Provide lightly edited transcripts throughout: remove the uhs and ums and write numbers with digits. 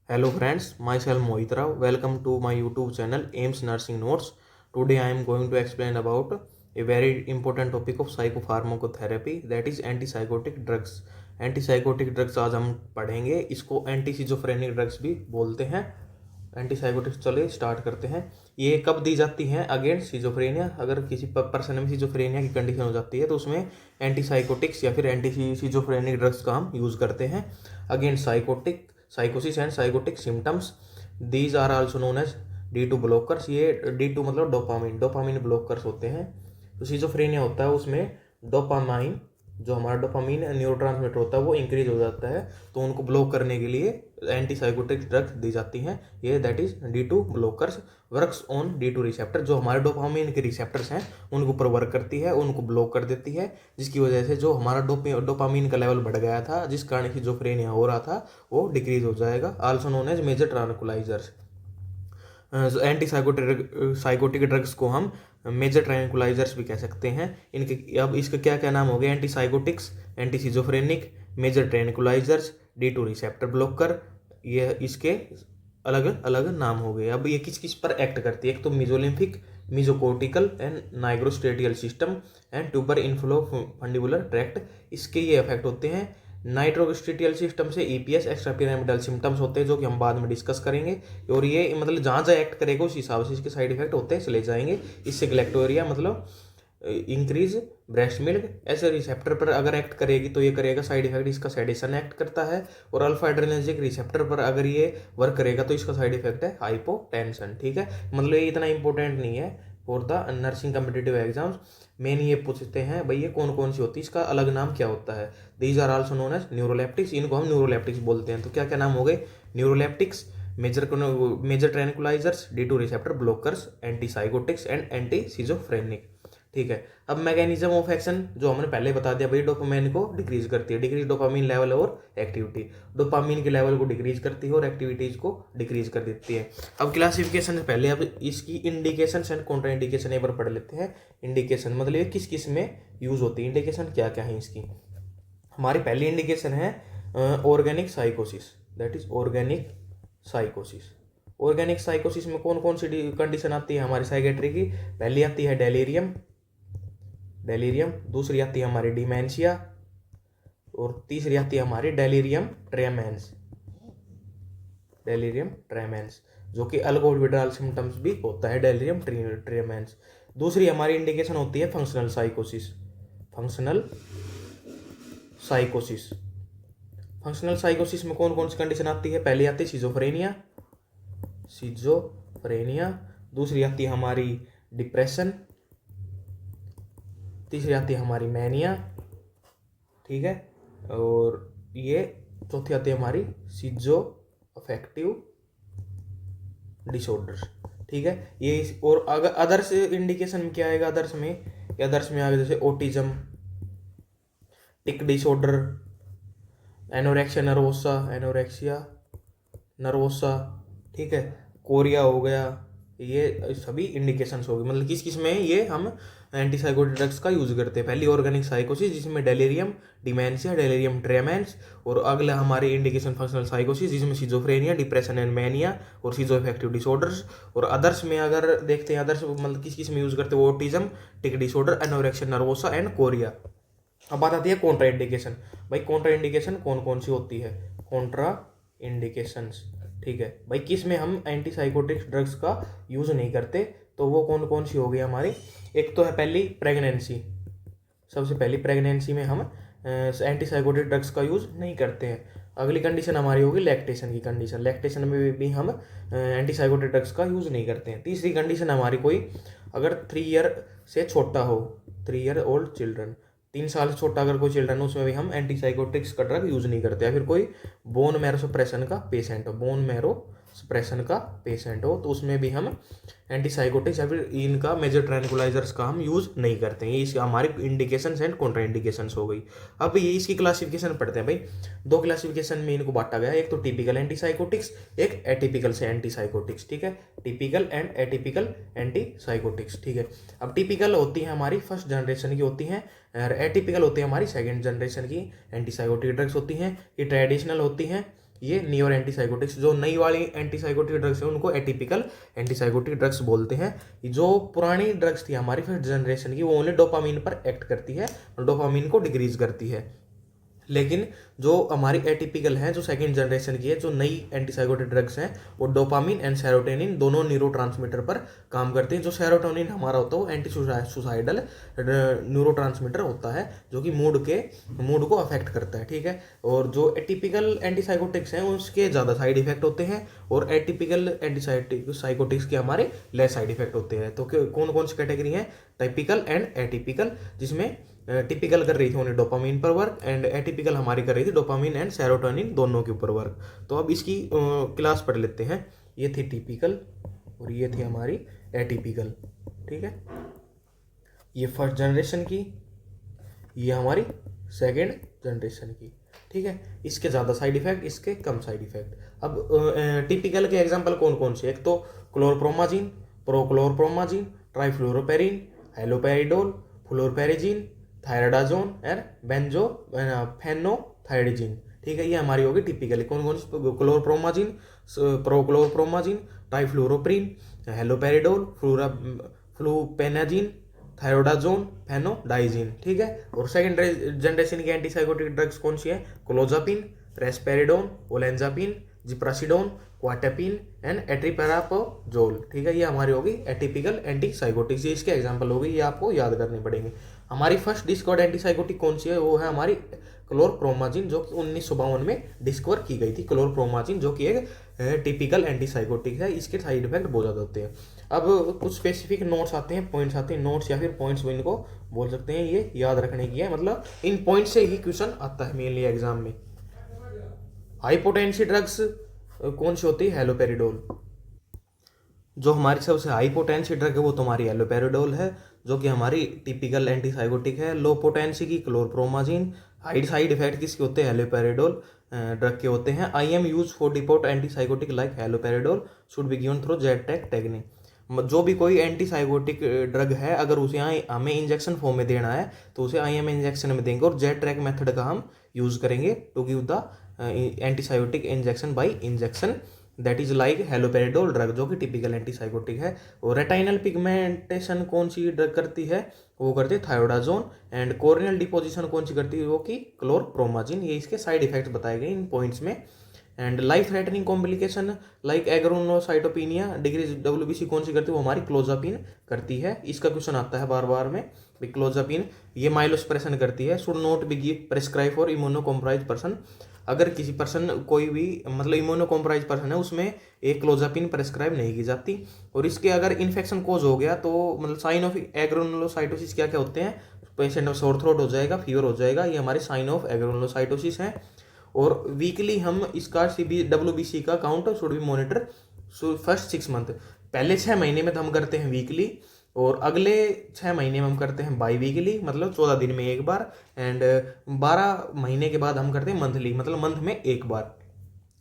Hello friends, myself Mohit Rao. Welcome to my YouTube channel AIMS Nursing Notes. Today I am going to explain about a very important topic of psychopharmacotherapy, that is antipsychotic drugs. Antipsychotic drugs आज हम पढ़ेंगे, इसको एंटीसिजोफ्रेनिक drugs भी बोलते हैं। Antipsychotics चलिए start करते हैं। ये कब दी जाती हैं? Against schizophrenia. अगर किसी पर्सन में सिजोफ्रेनिया की कंडीशन हो जाती है तो उसमें एंटीसाइकोटिक्स या फिर एंटीसिजोफ्रेनिक ड्रग्स का हम यूज़ करते हैं अगेंस्ट साइकोसिस and psychotic symptoms. These are also known as D2 blockers. ये D2 मतलब डोपामिन ब्लॉकर्स होते हैं। तो सिजोफ्रेनिया होता है, उसमें डोपामाइन जो हमारा डोपामिन न्यूरोट्रांसमीटर होता है वो इंक्रीज हो जाता है, तो उनको ब्लॉक करने के लिए एंटीसाइकोटिक ड्रग्स दी जाती हैं। ये that is D2 blockers works on D2 receptor. जो हमारे डोपामिन के रिसेप्टर्स हैं उनके ऊपर वर्क करती है, उनको ब्लॉक कर देती है, जिसकी वजह से जो हमारा डोपामिन का लेवल बढ़ गया था, जिस कारण सिजोफ्रेनिया हो रहा था, वो डिक्रीज हो जाएगा। Also known as major tranquillisers. Psychotic drugs को हम मेजर ट्रैंकुलाइजर्स भी कह सकते हैं। इनके अब इसका क्या क्या नाम हो गया? Antipsychotics, antischizophrenic, major tranquillisers, D2 receptor blocker. ये इसके अलग अलग नाम हो गए। अब ये किस किस पर एक्ट करती है? एक तो mesolimbic, mesocortical and nigrostriatal system and tubero infundibular tract. इसके ये इफेक्ट होते हैं। नाइट्रोस्टेटियल सिस्टम से EPS एक्स्ट्रा पिरामिडल सिम्टम्स होते हैं, जो कि हम बाद में डिस्कस करेंगे। और ये मतलब जहाँ जहाँ एक्ट करेगा उस हिसाब से इसके साइड इफेक्ट होते हैं चले जाएंगे। इससे गैलेक्टोरिया मतलब इंक्रीज ब्रेस्ट मिल्क, ऐसे रिसेप्टर पर अगर एक्ट करेगी तो ये करेगा साइड इफेक्ट, इसका सेडेशन एक्ट करता है। और अल्फा एड्रेनर्जिक रिसेप्टर पर अगर ये वर्क करेगा तो इसका साइड इफेक्ट है हाइपोटेंशन। ठीक है, मतलब ये इतना इंपॉर्टेंट नहीं है for the nursing competitive exams. Main ये पूछते हैं भाई ये कौन कौन सी होती है, इसका अलग नाम क्या होता है? These are also known as neuroleptics. इनको हम न्यूरोलेप्टिक्स बोलते हैं। तो क्या क्या नाम हो गए? Neuroleptics, major tranquillisers, D2 receptor blockers, antipsychotics and antischizophrenic. ठीक है, अब मैकेनिज्म ऑफ एक्शन जो हमने पहले बता दिया भाई, डोपामाइन को डिक्रीज करती है। डिक्रीज डोपामिन लेवल और एक्टिविटी, डोपामिन के लेवल को डिक्रीज करती है और एक्टिविटीज को डिक्रीज कर देती है। अब क्लासिफिकेशन से पहले अब इसकी इंडिकेशन एंड कॉन्ट्रा इंडिकेशन एक बार पढ़ लेते हैं। इंडिकेशन मतलब ये किस किस में यूज होती है, इंडिकेशन क्या क्या है इसकी। हमारी पहली इंडिकेशन है ऑर्गेनिक साइकोसिस, दैट इज ऑर्गेनिक साइकोसिस। ऑर्गेनिक साइकोसिस में कौन कौन सी कंडीशन आती है हमारी साइकेट्री की? पहली आती है डेलीरियम, दूसरी आती है हमारी डिमेंशिया, और तीसरी आती है हमारी डेलीरियम ट्रेमेंस, जो कि अल्कोहल विड्रॉल सिम्टम्स भी होता है डेलीरियम ट्रेमेंस। दूसरी हमारी इंडिकेशन होती है फंक्शनल साइकोसिस में कौन कौन सी कंडीशन आती है? पहली आती है सिजोफ्रेनिया, दूसरी आती है हमारी डिप्रेशन, तीसरी आती है हमारी मैनिया, ठीक है, और ये चौथी आती है हमारी सिजो अफेक्टिव डिसऑर्डर्स। ठीक है, ये और अगर अदर्स इंडिकेशन में क्या आएगा? अदर्स में आएगा जैसे autism, tic disorder, anorexia nervosa, ठीक है, कोरिया हो गया। ये सभी इंडिकेशंस हो गए। मतलब किस किस में ये हम एंटीसाइकोटिक ड्रग्स का यूज करते हैं। पहली ऑर्गेनिक साइकोसिस जिसमें डेलीरियम, डिमेंशिया, डेलीरियम ट्रेमेंस, और अगला हमारी इंडिकेशन फंक्शनल साइकोसिस जिसमें सिजोफ्रेनिया, डिप्रेशन एंड मैनिया और सिजो अफेक्टिव डिसऑर्डर्स। और अदर्स में अगर देखते हैं अदर्स मतलब किस किस में यूज करते हैं, autism, tic disorder, anorexia nervosa and Korea. अब बात आती है कॉन्ट्रा इंडिकेशन। भाई कॉन्ट्रा इंडिकेशन कौन कौन सी होती है? कॉन्ट्रा इंडिकेशंस, ठीक है भाई, किस में हम एंटीसाइकोटिक ड्रग्स का यूज नहीं करते, तो वो कौन कौन सी हो गई हमारी? एक तो है पहली प्रेगनेंसी। सबसे पहली प्रेगनेंसी में हम एंटीसाइकोटिक ड्रग्स का यूज नहीं करते हैं। अगली कंडीशन हमारी होगी लैक्टेशन की कंडीशन। लैक्टेशन में भी हम एंटीसाइकोटिक ड्रग्स का यूज नहीं करते हैं। तीसरी कंडीशन हमारी कोई अगर 3 ईयर से छोटा हो, 3 ईयर ओल्ड चिल्ड्रन, 3 साल से छोटा अगर कोई चिल्ड्रन हो, उसमें भी हम एंटीसाइकोटिक्स का ड्रग यूज नहीं करते। या फिर कोई बोन मैरो सप्रेशन का पेशेंट हो, तो उसमें भी हम एंटीसाइकोटिक्स या फिर इनका मेजर ट्रैंकुलाइजर्स का हम यूज नहीं करते हैं। ये इसकी हमारी इंडिकेशंस एंड कॉन्ट्रा इंडिकेशंस हो गई। अब ये इसकी क्लासिफिकेशन पढ़ते हैं भाई। 2 क्लासिफिकेशन में इनको बांटा गया, एक तो टिपिकल एंटीसाइकोटिक्स, एक एटिपिकल से एंटीसाइकोटिक्स। ठीक है, टिपिकल एंड एटिपिकल एंटीसाइकोटिक्स। ठीक है, अब टिपिकल होती है हमारी फर्स्ट जनरेशन की होती हैं, और एटिपिकल होती है हमारी सेकेंड जनरेशन की एंटीसाइकोटिक ड्रग्स होती हैं। ये ट्रेडिशनल होती हैं, ये नियर एंटीसाइकोटिक्स। जो नई वाली एंटीसाइकोटिक ड्रग्स है उनको एटिपिकल एंटीसाइकोटिक ड्रग्स बोलते हैं। जो पुरानी ड्रग्स थी हमारी फर्स्ट जनरेशन की, वो ओनली डोपामीन पर एक्ट करती है और डोपामीन को डिक्रीज करती है। लेकिन जो हमारी एटिपिकल है, जो सेकंड जनरेशन की है, जो नई एंटीसाइकोटिक ड्रग्स हैं, वो डोपामिन एंड सेरोटोनिन दोनों न्यूरोट्रांसमीटर पर काम करते हैं। जो सेरोटोनिन हमारा होता है वो एंटी सुसाइडल न्यूरोट्रांसमीटर होता है, जो कि मूड को अफेक्ट करता है, ठीक है। और जो एटिपिकल एंटीसाइकोटिक्स हैं उसके ज़्यादा साइड इफेक्ट होते हैं और एटिपिकल एंटीसाइकोटिक्स के हमारे लेस साइड इफेक्ट होते हैं। तो कौन कौन सी कैटेगरी है? टाइपिकल एंड एटिपिकल, जिसमें टिपिकल कर रही थी उन्हें डोपामीन पर वर्क एंड एटिपिकल हमारी कर रही थी डोपामीन एंड सेरोटोनिन दोनों के ऊपर वर्क। तो अब इसकी क्लास पढ़ लेते हैं। ये थी टिपिकल और ये थी हमारी एटिपिकल, ठीक है। ये फर्स्ट जनरेशन की, ये हमारी सेकेंड जनरेशन की, ठीक है। इसके ज़्यादा साइड इफेक्ट, इसके कम साइड इफेक्ट। अब टिपिकल के एग्जाम्पल कौन कौन से? एक तो क्लोरप्रोमाजिन, प्रोक्लोरप्रोमाजिन, ट्राइफ्लोरोपेरिन, हेलोपेरिडोल, फ्लोरपेरिजिन, थायराडाजोन एंड फेनोथायरिजिन, ठीक है। ये हमारी होगी टिपिकली। कौन कौन सी? क्लोरप्रोमाजिन, प्रोक्लोरप्रोमाजिन, ट्राइफ्लोरोप्रिन, हेलोपेरिडोल, फ्लूपेनाजिन, थायरोडाजोन, फेनोडाइजिन, ठीक है। और सेकेंड जनरेशन की एंटीसाइकोटिक ड्रग्स कौन सी है? क्लोजापिन, रेस्पेरिडोन, ओलेंजापिन, जिप्रासिडोन, क्वाटापिन एंड एट्रिपेरापोजोल, ठीक है। ये हमारी होगी एटिपिकल एंटीसाइकोटिक्स। ये इसके एग्जांपल हो गई, ये आपको याद करने पड़ेंगे। हमारी फर्स्ट डिस्कवर्ड एंटीसाइकोटिक कौन सी है? वो है हमारी क्लोरप्रोमाजिन, जो कि 1952 में डिस्कवर की गई थी। क्लोरप्रोमाजिन जो कि एक टिपिकल एंटीसाइकोटिक है, इसके साइड इफेक्ट बहुत ज़्यादा होते हैं। अब कुछ स्पेसिफिक नोट्स आते हैं, पॉइंट्स आते हैं, नोट्स या फिर पॉइंट्स इनको बोल सकते हैं। ये याद रखने की है, मतलब इन पॉइंट से ही क्वेश्चन आता है मेनली एग्जाम में। हाईपोटेंसी ड्रग्स कौन सी होती है? हेलोपेरिडोल। जो हमारी सबसे हाई पोटेंसी ड्रग है वो तुम्हारी हेलोपेरिडोल है, जो कि हमारी टिपिकल एंटीसाइकोटिक है। लो पोटेंसी की क्लोरप्रोमाजिन। हाई साइड इफेक्ट किसके होते हैं? हेलोपेरिडोल ड्रग के होते हैं। I am use for depot antipsychotic like haloperidol should be given through Z-take technique. जो भी कोई एंटीसाइकोटिक ड्रग है, अगर उसे हमें इंजेक्शन फॉर्म में देना है तो उसे IM इंजेक्शन में देंगे और जेड-ट्रैक मेथड का हम यूज़ करेंगे to give the antipsychotic injection by injection, that is like haloperidol drug, जो कि टिपिकल एंटीसाइकोटिक है। और रेटाइनल पिगमेंटेशन कौन सी ड्रग करती है? वो करती है थायोडाजोन। एंड कोर्नियल डिपोजिशन कौन सी करती है? वो कि क्लोरप्रोमाजिन। ये इसके साइड इफेक्ट्स बताए गए इन पॉइंट्स में। And life threatening complication like agranulocytopenia decrease WBC कौन सी करती है? वो हमारी क्लोजापिन करती है। इसका क्वेश्चन आता है बार बार में, क्लोजापिन ये माइलोसप्रेशन करती है। Should not be give prescribe for immuno comprise person. अगर किसी पर्सन, कोई भी मतलब इम्यूनो कॉम्प्राइज पर्सन है, उसमें एक क्लोजापिन प्रेस्क्राइब नहीं की जाती। और इसके अगर इन्फेक्शन कोज हो गया तो मतलब साइन ऑफ एग्रोनोसाइटोसिस क्या क्या होते हैं? पेशेंट में सोर थ्रोट हो जाएगा, फीवर हो जाएगा, ये हमारे साइन ऑफ एग्रोनोसाइटोसिस है। और वीकली हम इसका WBC का count should be monitor first 6 month. पहले 6 महीने में तो हम करते हैं वीकली, और अगले 6 महीने में हम करते हैं बाई वीकली, मतलब 14 दिन में एक बार। एंड 12 महीने के बाद हम करते हैं मंथली, मतलब मंथ में एक बार।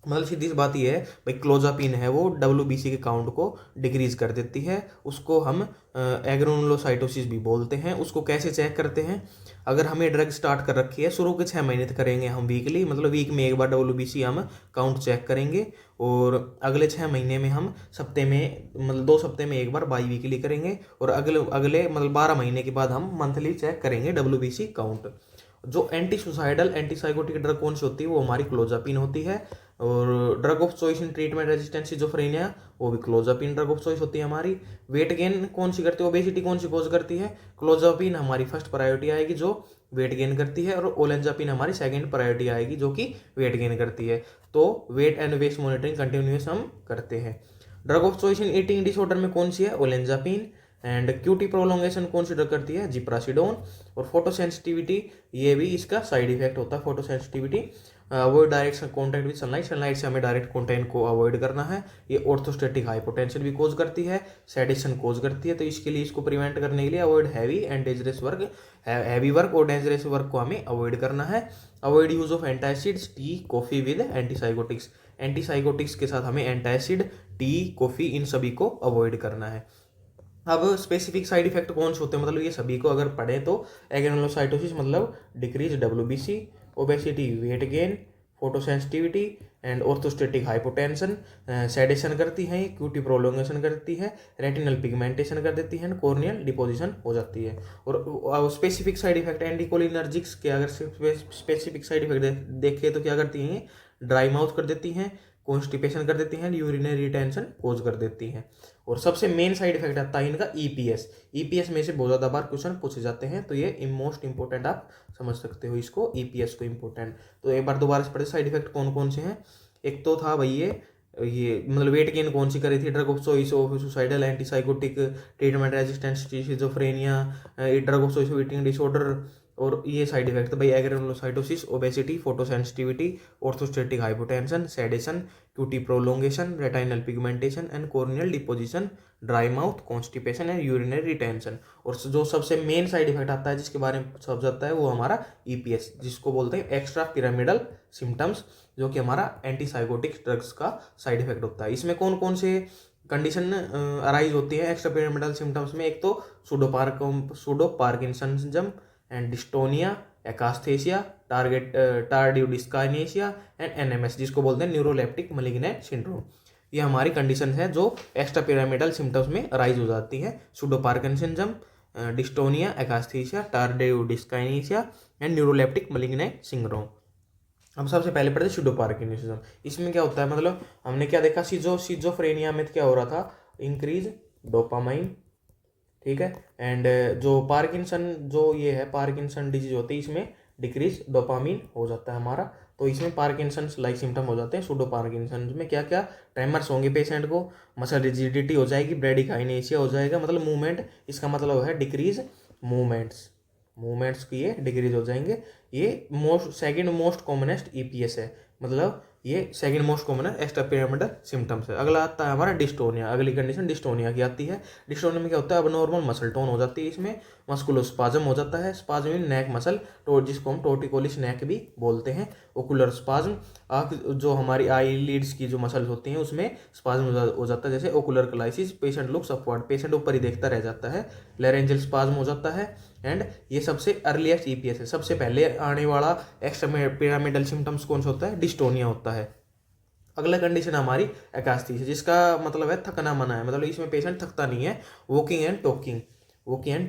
मतलब सीधी सी बात ये है भाई, क्लोजापिन है वो WBC के काउंट को डिक्रीज कर देती है। उसको हम एग्रोनुलोसाइटोसिस भी बोलते हैं। उसको कैसे चेक करते हैं? अगर हमें ड्रग स्टार्ट कर रखी है, शुरू के 6 महीने तक करेंगे हम वीकली, मतलब वीक में एक बार WBC हम काउंट चेक करेंगे। और अगले 6 महीने में हम सप्ते में, मतलब 2 सप्ते में एक बार बाई वीकली करेंगे। और अगले मतलब 12 महीने के बाद हम मंथली चेक करेंगे WBC काउंट। जो एंटी सुसाइडल एंटीसाइकोटिक ड्रग कौन सी होती है? वो हमारी क्लोजापिन होती है। और drug of choice in treatment resistant schizophrenia, वो भी क्लोजापिन ड्रग ऑफ चॉइस होती है हमारी। वेट गेन कौन सी करती है? ओबेसिटी कौन सी कोज करती है? क्लोजापिन हमारी फर्स्ट प्रायोरिटी आएगी, जो वेट गेन करती है। और ओलेंजापिन हमारी सेकंड प्रायोरिटी आएगी, जो कि वेट गेन करती है। तो weight and waist monitoring continuous हम करते हैं। Drug of choice in eating disorder में कौन सी है? ओलेंजापिन। एंड क्यूटी प्रोलोंगेशन कौन सी ड्रग करती है? जिप्रासिडोन। और फोटोसेंसिटिविटी, ये भी इसका साइड इफेक्ट होता है photosensitivity. Avoid direct contact with sunlight, sunlight से हमें डायरेक्ट कॉन्टैक्ट को अवॉइड करना है। ये ऑर्थोस्टेटिक हाइपोटेंशन भी कोज करती है, सेडेशन कोज करती है। तो इसके लिए, इसको प्रिवेंट करने के लिए avoid heavy and dangerous work, heavy work और डेंजरस वर्क को हमें अवॉइड करना है। Avoid use of antacids, T, coffee with antipsychotics. Antipsychotics के साथ हमें एंटासिड, टी, कॉफी, इन सभी को अवॉइड करना है। अब स्पेसिफिक साइड इफेक्ट कौन से होते हैं, मतलब ये सभी को अगर पढ़े तो एग्रेनुलोसाइटोसिस मतलब decrease WBC, obesity weight gain, photosensitivity and orthostatic hypotension, sedation करती है, क्यूटी प्रोलोंगेशन करती है, रेटिनल पिगमेंटेशन कर देती है, कॉर्नियल डिपोजिशन हो जाती है। और स्पेसिफिक साइड इफेक्ट एंटीकोलिनर्जिक्स के अगर स्पेसिफिक साइड इफेक्ट देखें तो क्या करती हैं, ड्राई माउथ कर देती हैं, कॉन्स्टिपेशन कर देती हैं, यूरिनरी रिटेंशन कोज कर देती हैं। और सबसे मेन साइड इफेक्ट आता है इनका ईपीएस। ईपीएस में से बहुत ज़्यादा बार क्वेश्चन पूछे जाते हैं, तो ये मोस्ट इंपॉर्टेंट आप समझ सकते हो इसको, ईपीएस को इंपॉर्टेंट। तो एक बार दोबारा से पढ़े साइड इफेक्ट कौन कौन से हैं। एक तो था भाई ये मतलब वेट गेन कौन सी करी थी, drug of choice of suicidal antipsychotic, treatment resistance schizophrenia, drug of choice of eating disorder. और ये साइड इफेक्ट भाई agranulocytosis, obesity, photosensitivity, orthostatic hypotension, sedation, QT prolongation, retinal pigmentation and corneal deposition, dry mouth, constipation and urinary retention. और जो सबसे main side effect आता है जिसके बारे में सब जाता है वो हमारा ईपीएस, जिसको बोलते हैं एक्स्ट्रा पिरामिडल सिम्टम्स, जो कि हमारा एंटीसाइकोटिक ड्रग्स का साइड इफेक्ट होता है। इसमें कौन कौन से कंडीशन अराइज होती है एक्स्ट्रा पिरामिडल सिम्टम्स में। एक तो pseudo parkinsonism and dystonia, akathisia, tardive dyskinesia and NMS, जिसको बोलते हैं न्यूरोलेप्टिक मलिग्नेंट सिंड्रोम। ये हमारी कंडीशन है जो एक्स्ट्रा पिरामिडल सिम्टम्स में अराइज हो जाती है। Pseudo parkinsonism, dystonia, akathisia, tardive dyskinesia and neuroleptic malignant syndrome. हम सबसे पहले पढ़ते सूडो पार्किंसनिज्म। इसमें क्या होता है, मतलब हमने क्या देखा, सिजोफ्रेनिया में क्या हो रहा था, इंक्रीज डोपामाइन, ठीक है। एंड जो पार्किंसन जो ये है पार्किंसन डिजीज होती है, इसमें डिक्रीज डोपामीन हो जाता है हमारा। तो इसमें पार्किंसन लाइक सिम्टम हो जाते हैं सूडो पार्किंसन में। क्या क्या ट्रेमर्स होंगे पेशेंट को, मसल रिजिडिटी हो जाएगी, ब्रेडिकाइनेसिया हो जाएगा, मतलब मूवमेंट, इसका मतलब है डिक्रीज मूवमेंट्स की ये डिक्रीज हो जाएंगे। ये सेकंड मोस्ट कॉमनेस्ट ईपीएस है, मतलब ये सेकंड मोस्ट कॉमन है एक्स्ट्रा पिरामिडल सिम्टम्स है। अगला आता है हमारा डिस्टोनिया। अगली कंडीशन डिस्टोनिया की आती है। डिस्टोनिया में क्या होता है, अब नॉर्मल मसल टोन हो जाती है, इसमें मस्कुलोस्पाज्म हो जाता है, स्पाज्म इन नेक मसल, जिसको हम टोर्टिकोलिस नेक भी बोलते हैं, ओकुलर स्पाज्म, जो हमारी आई लीड्स की जो मसल्स होती हैं उसमें स्पाज्म हो जाता है, जैसे ocular crisis, patient looks upward, patient ऊपर ही देखता रह जाता है, लेरेंजियल स्पाज्म हो जाता है। एंड ये सबसे अर्लीस्ट ईपीएस है, सबसे पहले आने वाला एक्स्ट्रा पिरामिडल सिम्टम्स कौन सा होता है, डिस्टोनिया होता है। अगला कंडीशन हमारी एकास्थीसिया, जिसका मतलब है थकना मना है, मतलब इसमें पेशेंट थकता नहीं है, वॉकिंग एंड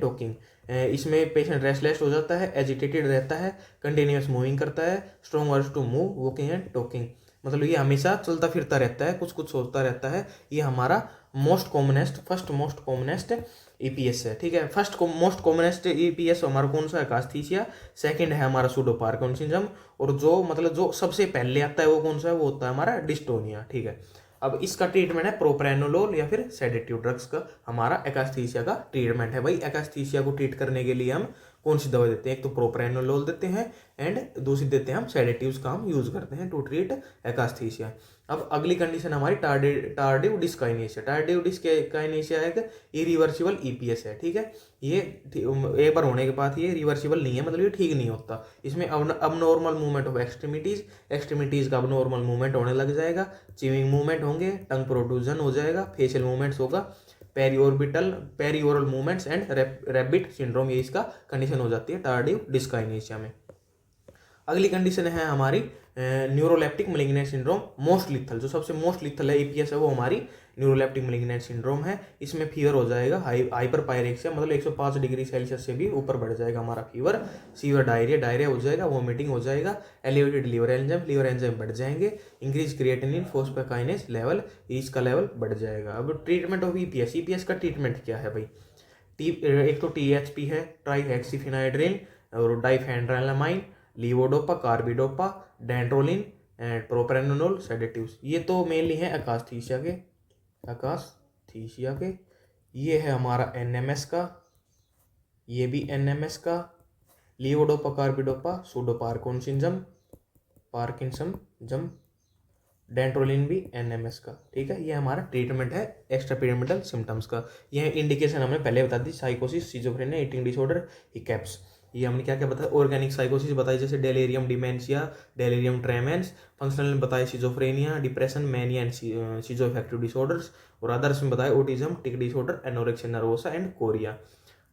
टॉकिंग। इसमें पेशेंट रेस्टलेस हो जाता है, एजिटेटेड रहता है, कंटिन्यूस मूविंग करता है, strong urge to move, walking and talking, मतलब ये हमेशा चलता फिरता रहता है, कुछ कुछ सोचता रहता है। ये हमारा फर्स्ट मोस्ट कॉमनेस्ट ईपीएस है, ठीक है। फर्स्ट मोस्ट कॉमनेस्ट ईपीएस हमारा कौन सा है, एकास्थीसिया। सेकंड है हमारा सूडो पार्किंसनिज्म, और जो सबसे पहले आता है वो कौन सा है, वो होता है हमारा डिस्टोनिया, ठीक है। अब इसका ट्रीटमेंट है प्रोप्रेनोलोल या फिर सेडेटिव ड्रग्स का हमारा एकास्थीसिया का ट्रीटमेंट है। भाई एकास्थीसिया को ट्रीट करने के लिए हम कौन सी दवा देते हैं, एक तो प्रोप्रेनोलोल देते हैं एंड दूसरी देते हैं हम सेडेटिव्स का हम यूज करते हैं टू ट्रीट एकास्थीसिया। अब अगली कंडीशन हमारी टार्डिव डिस्काइनेसिया। टार्डिव डिस्काइनेसिया एक इरिवर्सिबल ईपीएस है, ठीक है। ये एक बार होने के बाद ये रिवर्सिबल नहीं है, मतलब ये ठीक नहीं होता। इसमें अब नॉर्मल मूवमेंट ऑफ एक्सट्रीमिटीज का अब नॉर्मल मूवमेंट होने लग जाएगा, चिविंग मूवमेंट होंगे, टंग प्रोट्रूजन हो जाएगा, फेशियल मूवमेंट्स होगा, पेरिओरल मूवमेंट्स एंड रैबिट सिंड्रोम, ये इसका कंडीशन हो जाती है टार्डिव डिस्काइनेसिया में। अगली कंडीशन है हमारी neuroleptic malignant syndrome, most lethal, जो सबसे मोस्ट लिथल है ईपीएस है वो हमारी न्यूरोलेप्टिक मलिग्नेंट सिंड्रोम है। इसमें फीवर हो जाएगा हाइपर पायरेक्सिया, मतलब 105 डिग्री सेल्सियस से भी ऊपर बढ़ जाएगा हमारा फीवर, सीवर डायरिया हो जाएगा, वोमिटिंग हो जाएगा, एलिवेटेड लीवर एंजाइम बढ़ जाएंगे, इंक्रीज क्रिएटिनिन फोस्फोकाइनेस लेवल, इसका लेवल बढ़ जाएगा। अब ट्रीटमेंट ऑफ ईपीएस का ट्रीटमेंट क्या है भाई, एक तो टीएचपी है, ट्राइहेक्सिफिनाइड्रिन, और diphenhydramine, levodopa, carbidopa, dantrolene and propranolol sedatives. ये तो मेनली है एकास्थीसिया के। ये है हमारा एनएमएस का, ये भी एनएमएस का, लीवोडोपा, कार्बिडोपा, सूडो पार्किंसनिज्म, डेंड्रोलिन भी एनएमएस का, ठीक है। ये हमारा ट्रीटमेंट है एक्स्ट्रा पिरामिडल सिम्टम्स का। यह इंडिकेशन हमने पहले बता दी, साइकोसिस, सिजोफ्रेनिया, ईटिंग डिसऑर्डर, हिकैप्स। ये हमने क्या क्या बताया, ऑर्गेनिक साइकोसिस बताई, जैसे delirium dementia, delirium tremens, functional बताए schizophrenia, depression, mania and schizoaffective disorders, और अदर्स में बताए autism, tic disorder, anorexia nervosa and chorea.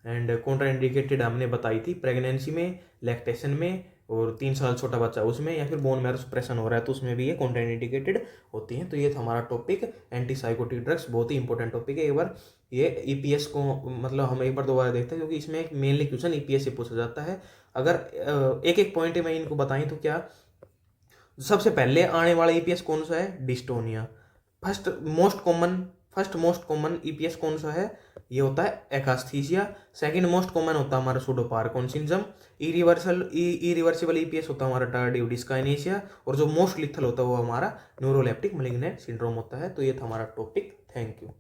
And contraindicated हमने बताई थी प्रेगनेंसी में, लैक्टेशन में, और 3 साल छोटा बच्चा उसमें, या फिर बोन मैरो सप्रेशन हो रहा है तो उसमें भी ये कॉन्ट्रा इंडिकेटेड होती हैं। तो ये था हमारा टॉपिक एंटीसाइकोटिक ड्रग्स, बहुत ही इंपॉर्टेंट टॉपिक है। एक बार ये ईपीएस को मतलब हम एक बार दोबारा देखते हैं, क्योंकि इसमें एक मेनली क्वेश्चन ईपीएस से पूछा जाता है। अगर एक एक पॉइंट में इनको बताएं तो क्या सबसे पहले आने वाला ईपीएस कौन सा है? Dystonia. First most common EPS कौन सा है? ये होता है एकास्थीसिया। सेकंड मोस्ट कॉमन होता है हमारा सुडोपार्किंसनिज्म। इरिवर्सिबल ईपीएस होता है हमारा टार्डिव डिस्काइनेसिया। और जो मोस्ट लिथल होता है वो हमारा न्यूरोलेप्टिक मैलिग्नेंट सिंड्रोम होता है। तो ये था हमारा टॉपिक। Thank you.